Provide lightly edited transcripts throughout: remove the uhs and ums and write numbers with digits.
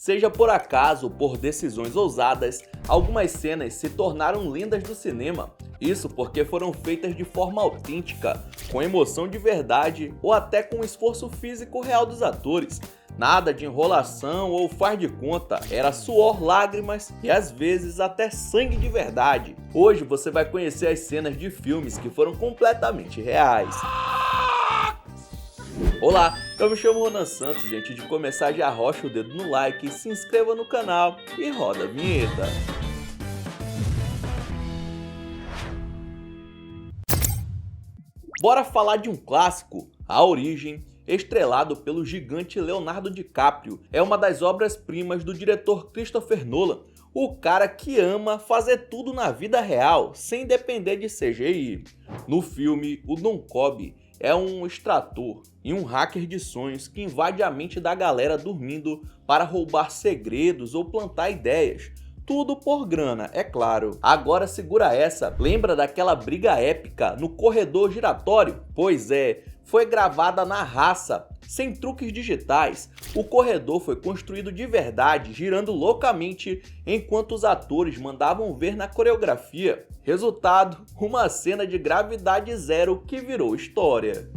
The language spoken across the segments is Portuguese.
Seja por acaso ou por decisões ousadas, algumas cenas se tornaram lendas do cinema. Isso porque foram feitas de forma autêntica, com emoção de verdade ou até com o esforço físico real dos atores. Nada de enrolação ou faz de conta, era suor, lágrimas e às vezes até sangue de verdade. Hoje você vai conhecer as cenas de filmes que foram completamente reais. Olá, eu me chamo Ronan Santos e antes de começar já arrocha o dedo no like, se inscreva no canal e roda a vinheta. Bora falar de um clássico, A Origem, estrelado pelo gigante Leonardo DiCaprio. É uma das obras-primas do diretor Christopher Nolan, o cara que ama fazer tudo na vida real, sem depender de CGI. No filme, o Don Cobb é um extrator e um hacker de sonhos que invade a mente da galera dormindo para roubar segredos ou plantar ideias. Tudo por grana, é claro. Agora segura essa, lembra daquela briga épica no corredor giratório? Pois é, foi gravada na raça, sem truques digitais. O corredor foi construído de verdade, girando loucamente enquanto os atores mandavam ver na coreografia. Resultado, uma cena de gravidade zero que virou história.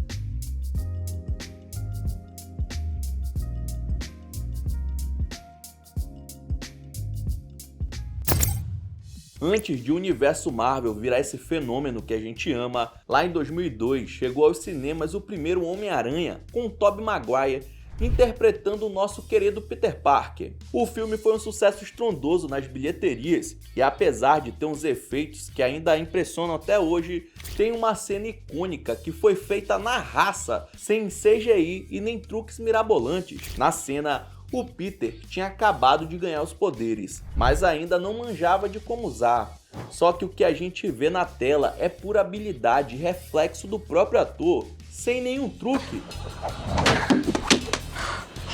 Antes de o universo Marvel virar esse fenômeno que a gente ama, lá em 2002 chegou aos cinemas o primeiro Homem-Aranha, com Tobey Maguire interpretando o nosso querido Peter Parker. O filme foi um sucesso estrondoso nas bilheterias e apesar de ter uns efeitos que ainda impressionam até hoje, tem uma cena icônica que foi feita na raça, sem CGI e nem truques mirabolantes. Na cena, o Peter tinha acabado de ganhar os poderes, mas ainda não manjava de como usar. Só que o que a gente vê na tela é pura habilidade e reflexo do próprio ator, sem nenhum truque.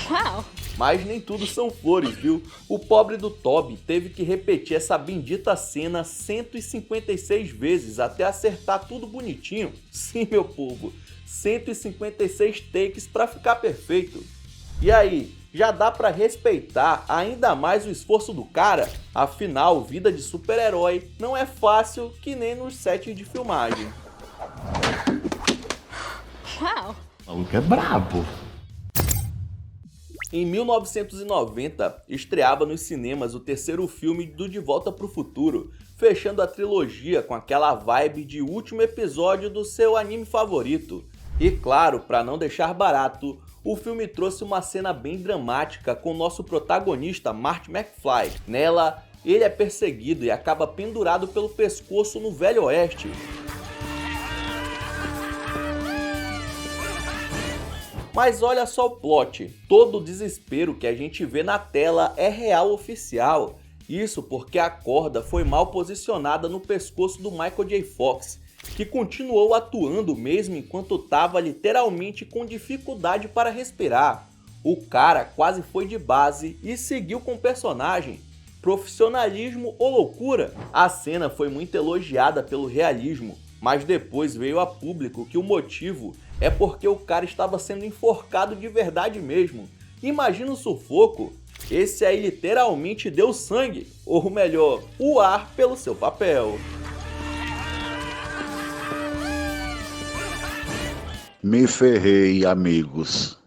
Uau! Mas nem tudo são flores, viu? O pobre do Tobey teve que repetir essa bendita cena 156 vezes até acertar tudo bonitinho. Sim, meu povo, 156 takes para ficar perfeito. E aí, já dá pra respeitar ainda mais o esforço do cara? Afinal, vida de super-herói não é fácil que nem nos sets de filmagem. Uau! O maluco é brabo. Em 1990, estreava nos cinemas o terceiro filme do De Volta pro Futuro, fechando a trilogia com aquela vibe de último episódio do seu anime favorito. E claro, para não deixar barato, o filme trouxe uma cena bem dramática com nosso protagonista Marty McFly. Nela, ele é perseguido e acaba pendurado pelo pescoço no Velho Oeste. Mas olha só o plot, todo o desespero que a gente vê na tela é real oficial. Isso porque a corda foi mal posicionada no pescoço do Michael J. Fox, que continuou atuando mesmo enquanto estava literalmente com dificuldade para respirar. O cara quase foi de base e seguiu com o personagem. Profissionalismo ou loucura? A cena foi muito elogiada pelo realismo, mas depois veio a público que o motivo é porque o cara estava sendo enforcado de verdade mesmo. Imagina o sufoco. Esse aí literalmente deu sangue, ou melhor, o ar pelo seu papel. Me ferrei, amigos.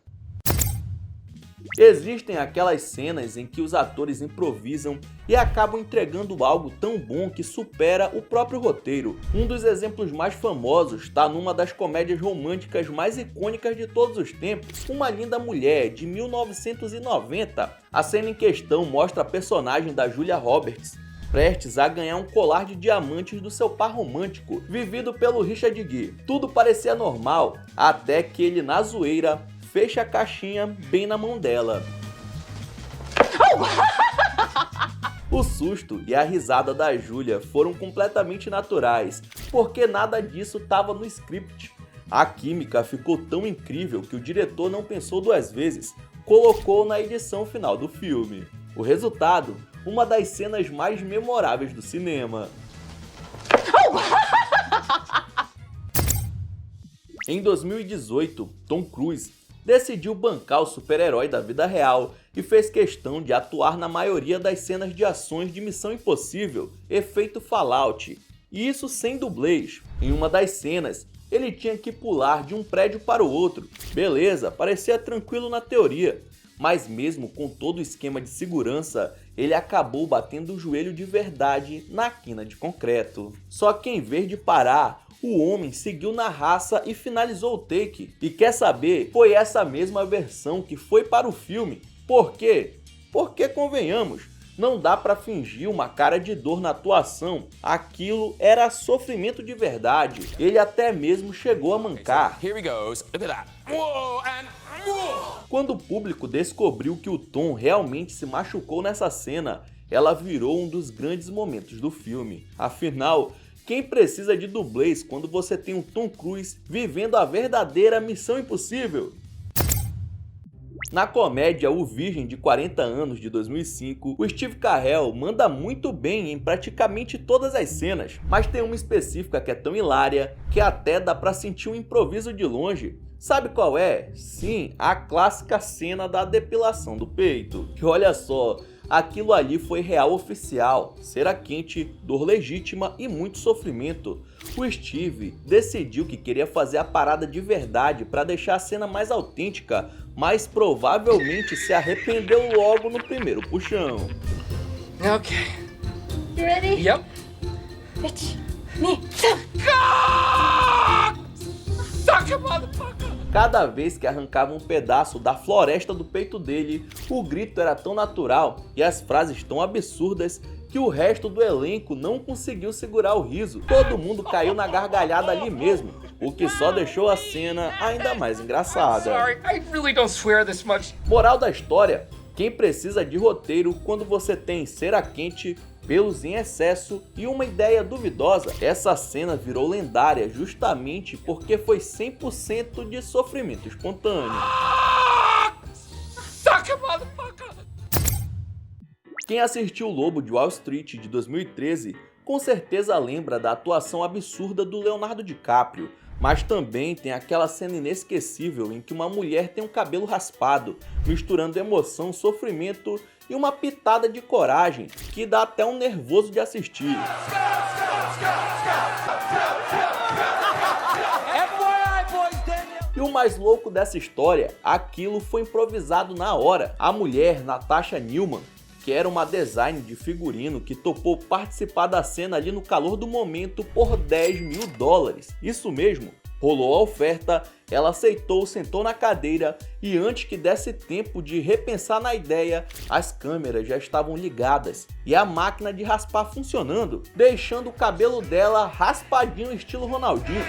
Existem aquelas cenas em que os atores improvisam e acabam entregando algo tão bom que supera o próprio roteiro. Um dos exemplos mais famosos está numa das comédias românticas mais icônicas de todos os tempos, Uma Linda Mulher, de 1990. A cena em questão mostra a personagem da Julia Roberts prestes a ganhar um colar de diamantes do seu par romântico, vivido pelo Richard Gere. Tudo parecia normal, até que ele, na zoeira, fecha a caixinha bem na mão dela. O susto e a risada da Julia foram completamente naturais, porque nada disso estava no script. A química ficou tão incrível que o diretor não pensou duas vezes, colocou na edição final do filme. O resultado, uma das cenas mais memoráveis do cinema. Em 2018, Tom Cruise decidiu bancar o super-herói da vida real e fez questão de atuar na maioria das cenas de ações de Missão Impossível, efeito Fallout, e isso sem dublês. Em uma das cenas, ele tinha que pular de um prédio para o outro. Beleza, parecia tranquilo na teoria, mas mesmo com todo o esquema de segurança, ele acabou batendo o joelho de verdade na quina de concreto. Só que em vez de parar, o homem seguiu na raça e finalizou o take. E quer saber, foi essa mesma versão que foi para o filme. Por quê? Porque, convenhamos, não dá pra fingir uma cara de dor na atuação, aquilo era sofrimento de verdade. Ele até mesmo chegou a mancar. Quando o público descobriu que o Tom realmente se machucou nessa cena, ela virou um dos grandes momentos do filme. Afinal, quem precisa de dublês quando você tem um Tom Cruise vivendo a verdadeira Missão Impossível? Na comédia O Virgem de 40 anos de 2005, o Steve Carell manda muito bem em praticamente todas as cenas, mas tem uma específica que é tão hilária que até dá pra sentir um improviso de longe. Sabe qual é? Sim, a clássica cena da depilação do peito. Que olha só, aquilo ali foi real oficial, cera quente, dor legítima e muito sofrimento. O Steve decidiu que queria fazer a parada de verdade para deixar a cena mais autêntica, mas provavelmente se arrependeu logo no primeiro puxão. Okay. You ready? Yep. Bitch. Me. Suck it, motherfucker! Cada vez que arrancava um pedaço da floresta do peito dele, o grito era tão natural e as frases tão absurdas que o resto do elenco não conseguiu segurar o riso. Todo mundo caiu na gargalhada ali mesmo, o que só deixou a cena ainda mais engraçada. Sorry, I really don't swear this much. Moral da história: quem precisa de roteiro quando você tem cera quente, pelos em excesso e uma ideia duvidosa? Essa cena virou lendária justamente porque foi 100% de sofrimento espontâneo. Suck it, motherfucker! Quem assistiu O Lobo de Wall Street de 2013 com certeza lembra da atuação absurda do Leonardo DiCaprio, mas também tem aquela cena inesquecível em que uma mulher tem um cabelo raspado, misturando emoção, sofrimento e uma pitada de coragem que dá até um nervoso de assistir. E o mais louco dessa história, aquilo foi improvisado na hora. A mulher, Natasha Newman, que era uma designer de figurino que topou participar da cena ali no calor do momento por $10 mil. Isso mesmo, rolou a oferta, ela aceitou, sentou na cadeira e antes que desse tempo de repensar na ideia, as câmeras já estavam ligadas e a máquina de raspar funcionando, deixando o cabelo dela raspadinho estilo Ronaldinho.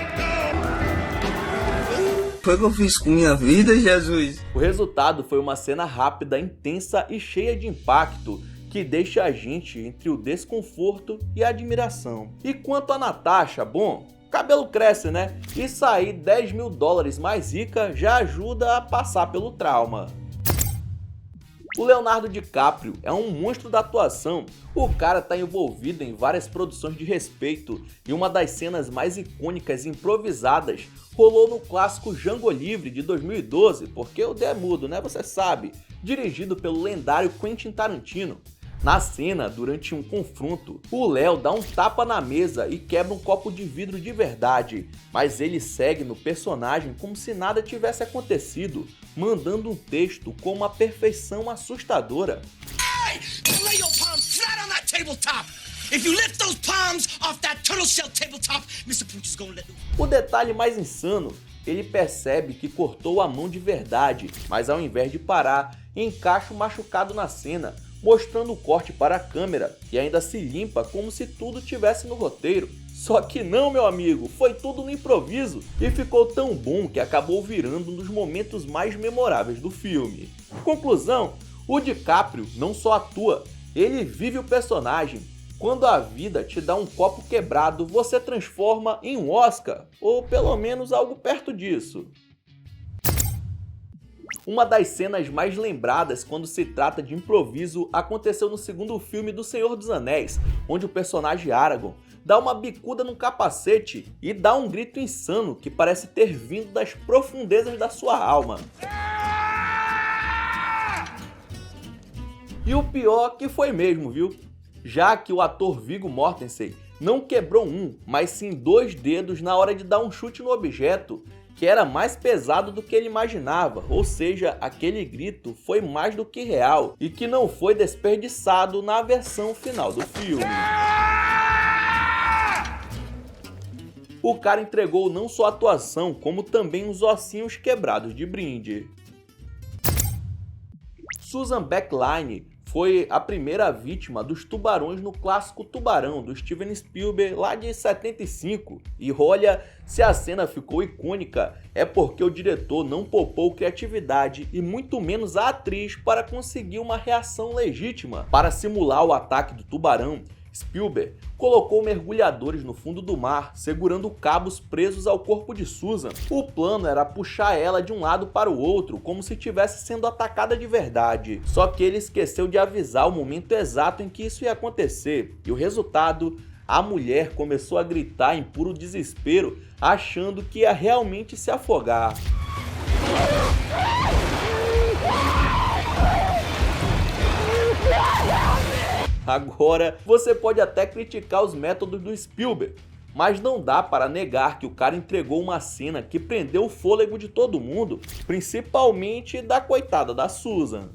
Foi o que eu fiz com minha vida, Jesus? O resultado foi uma cena rápida, intensa e cheia de impacto, que deixa a gente entre o desconforto e a admiração. E quanto a Natasha, bom, cabelo cresce, né? E sair $10 mil mais rica já ajuda a passar pelo trauma. O Leonardo DiCaprio é um monstro da atuação. O cara tá envolvido em várias produções de respeito e uma das cenas mais icônicas e improvisadas rolou no clássico Django Livre de 2012, porque o D é mudo, né? Você sabe, dirigido pelo lendário Quentin Tarantino. Na cena, durante um confronto, o Léo dá um tapa na mesa e quebra um copo de vidro de verdade, mas ele segue no personagem como se nada tivesse acontecido, mandando um texto com uma perfeição assustadora. Hey! Lay your palms flat on that tabletop! If you lift those palms off that turtle shell tabletop, Mr. Pooch is gonna let them... O detalhe mais insano, ele percebe que cortou a mão de verdade, mas ao invés de parar, encaixa o machucado na cena, mostrando o corte para a câmera e ainda se limpa como se tudo tivesse no roteiro. Só que não, meu amigo, foi tudo no improviso e ficou tão bom que acabou virando um dos momentos mais memoráveis do filme. Conclusão, o DiCaprio não só atua, ele vive o personagem. Quando a vida te dá um copo quebrado, você transforma em um Oscar, ou pelo menos algo perto disso. Uma das cenas mais lembradas quando se trata de improviso aconteceu no segundo filme do Senhor dos Anéis, onde o personagem Aragorn dá uma bicuda no capacete e dá um grito insano que parece ter vindo das profundezas da sua alma. E o pior que foi mesmo, viu? Já que o ator Viggo Mortensen não quebrou um, mas sim 2 dedos na hora de dar um chute no objeto, que era mais pesado do que ele imaginava, ou seja, aquele grito foi mais do que real e que não foi desperdiçado na versão final do filme. O cara entregou não só a atuação, como também os ossinhos quebrados de brinde. Susan Beckline foi a primeira vítima dos tubarões no clássico Tubarão, do Steven Spielberg, lá de 75. E olha, se a cena ficou icônica, é porque o diretor não poupou criatividade e muito menos a atriz para conseguir uma reação legítima. Para simular o ataque do tubarão, Spielberg colocou mergulhadores no fundo do mar, segurando cabos presos ao corpo de Susan. O plano era puxar ela de um lado para o outro, como se estivesse sendo atacada de verdade. Só que ele esqueceu de avisar o momento exato em que isso ia acontecer. E o resultado? A mulher começou a gritar em puro desespero, achando que ia realmente se afogar. Agora, você pode até criticar os métodos do Spielberg, mas não dá para negar que o cara entregou uma cena que prendeu o fôlego de todo mundo, principalmente da coitada da Susan.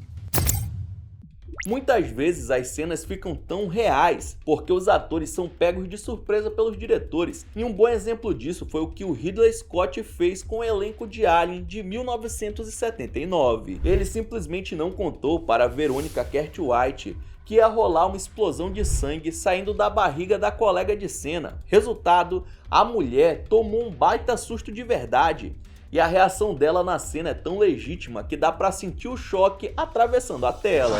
Muitas vezes as cenas ficam tão reais porque os atores são pegos de surpresa pelos diretores, e um bom exemplo disso foi o que o Ridley Scott fez com o elenco de Alien de 1979. Ele simplesmente não contou para Veronica Cartwright que ia rolar uma explosão de sangue saindo da barriga da colega de cena. Resultado, a mulher tomou um baita susto de verdade. E a reação dela na cena é tão legítima que dá pra sentir o choque atravessando a tela.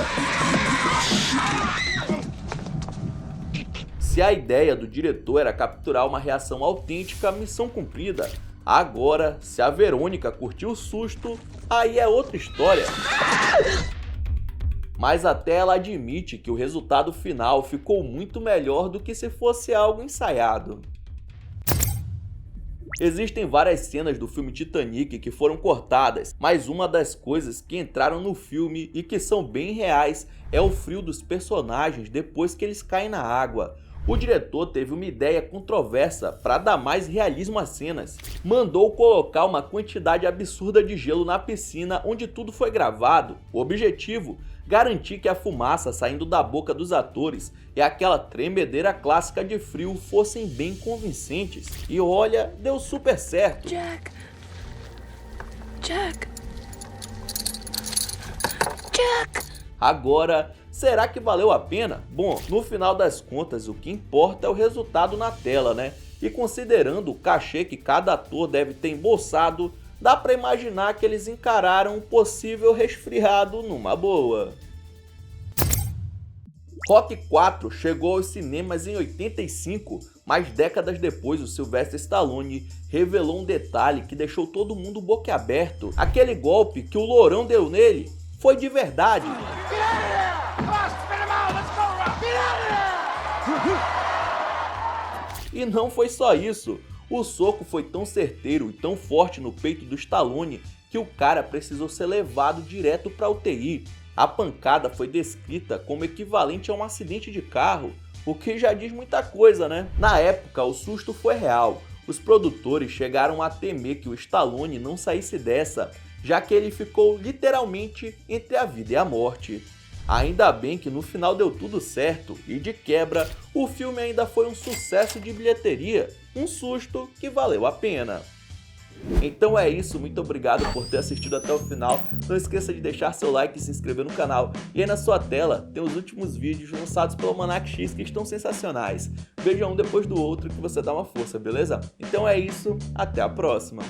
Se a ideia do diretor era capturar uma reação autêntica, missão cumprida. Agora, se a Verônica curtiu o susto, aí é outra história. Mas até ela admite que o resultado final ficou muito melhor do que se fosse algo ensaiado. Existem várias cenas do filme Titanic que foram cortadas, mas uma das coisas que entraram no filme e que são bem reais é o frio dos personagens depois que eles caem na água. O diretor teve uma ideia controversa para dar mais realismo às cenas. Mandou colocar uma quantidade absurda de gelo na piscina onde tudo foi gravado. O objetivo? Garantir que a fumaça saindo da boca dos atores e aquela tremedeira clássica de frio fossem bem convincentes. E olha, deu super certo. Jack. Agora, será que valeu a pena? Bom, no final das contas, o que importa é o resultado na tela, né? E considerando o cachê que cada ator deve ter embolsado, dá pra imaginar que eles encararam um possível resfriado numa boa. Rock 4 chegou aos cinemas em 85, mas décadas depois o Sylvester Stallone revelou um detalhe que deixou todo mundo boquiaberto. Aquele golpe que o Lourão deu nele foi de verdade. E não foi só isso. O soco foi tão certeiro e tão forte no peito do Stallone que o cara precisou ser levado direto para UTI. A pancada foi descrita como equivalente a um acidente de carro, o que já diz muita coisa, né? Na época, o susto foi real. Os produtores chegaram a temer que o Stallone não saísse dessa, já que ele ficou literalmente entre a vida e a morte. Ainda bem que no final deu tudo certo e, de quebra, o filme ainda foi um sucesso de bilheteria, um susto que valeu a pena. Então é isso, muito obrigado por ter assistido até o final. Não esqueça de deixar seu like e se inscrever no canal. E aí na sua tela tem os últimos vídeos lançados pelo Almanac X que estão sensacionais. Veja um depois do outro que você dá uma força, beleza? Então é isso, até a próxima!